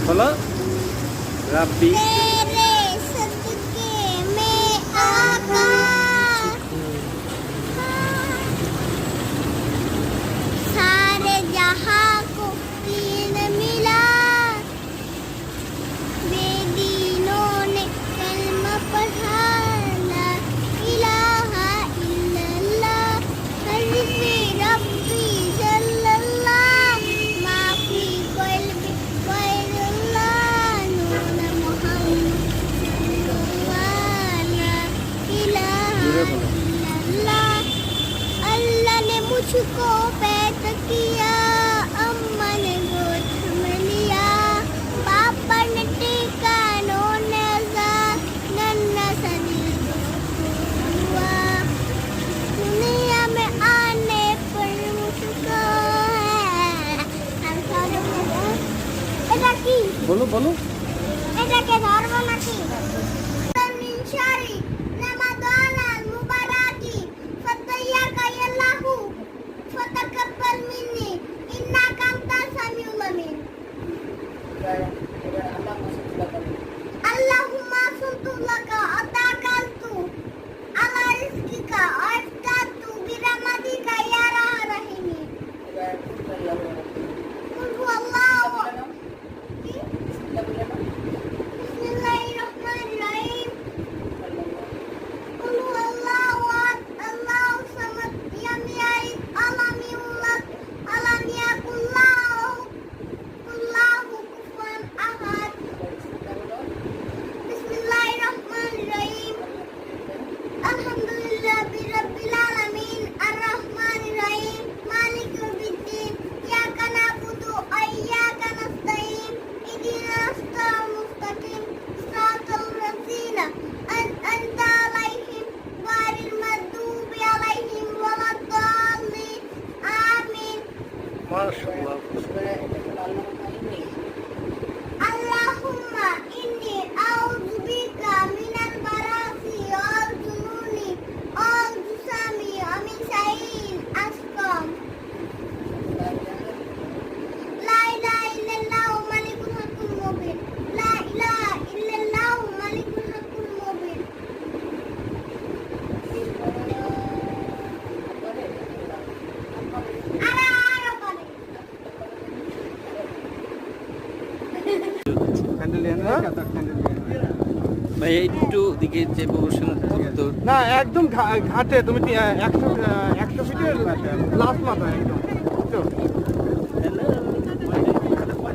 बोलो रब्बी तेरे सदके में आका सारे जहां को दीन मिला बेदीनों ने कलमा पढ़ा ला इलाहा इल्लल्लाह हज़रत रब्बी सल्लल्लाह माफी कल्बी गैरुल्लाह नूर मोहम्मद ला इलाहा इल्लल्लाह अल्लाह ने मुझको पैदा किया अम्मा ने गोद में लिया पापा ने टीका नोने सा नन्ना सा दिल हुआ दुनिया में आने पर मुझको এটা কি बोलो बोलो এটাকে ধর্ম নাকি মিন শারি রামাদানাল মুবারাকি ফাতাইয়াকা ইয়াল্লাহু ফাতাকাব্বাল মিন্নি ইন্নাকা আনতাস সামিউল আলিম আল্লাহুম্মা সুন্তুলাকা আতাকালতু আলা রিজকিকা আফতাতু বিরাহমাতিকা ইয়া রাহমান রাহিম কুল হুয়াল্লাহু বিসমিল্লাহির রহমানির রহিম কুল হুয়াল্লাহু আহাদ আল্লাহু সামাদ লাম ইয়ালিদ ওয়ালাম ইউলাদ ওয়ালাম ইয়াকুল লাহু কুফুয়ান আহাদ বিসমিল্লাহির রহমানির রহিম আলহামদুলিল্লাহি রাব্বিল আলামিন আর রহমানির রহিম মালিক ইয়াউমিদ্দিন ইয়াকা না'বুদু ওয়া ইয়াকা নাস্তাঈন ইহদিনাস সিরাতাল মুস্তাকিম সিরাতাল লাযিনা আন'আমতা আলাইহিম গায়রিল মাগদুবি আলাইহিম ওয়ালাদ-দাল্লিন আমিন माशाल्लाह আল্লাহুম্মা ইন্নী আউযু বিকা মিনাল বারাসি ওয়াল জুনুনি ওয়াল জুসামি ওয়া মিন শাররিল আসকাম লা ইলাহা ইল্লাল্লাহু মালিকুল হাক্কুল মুবিন লা ইলাহা ইল্লাল্লাহু মালিকুল হাক্কুল মুবিন আরো করে ভাই একটু দিকে যে প্রশ্ন উত্তর না একদম ঘাটে তুমি 100 ফিটের লাস্ট মাথা একদম বুঝছো?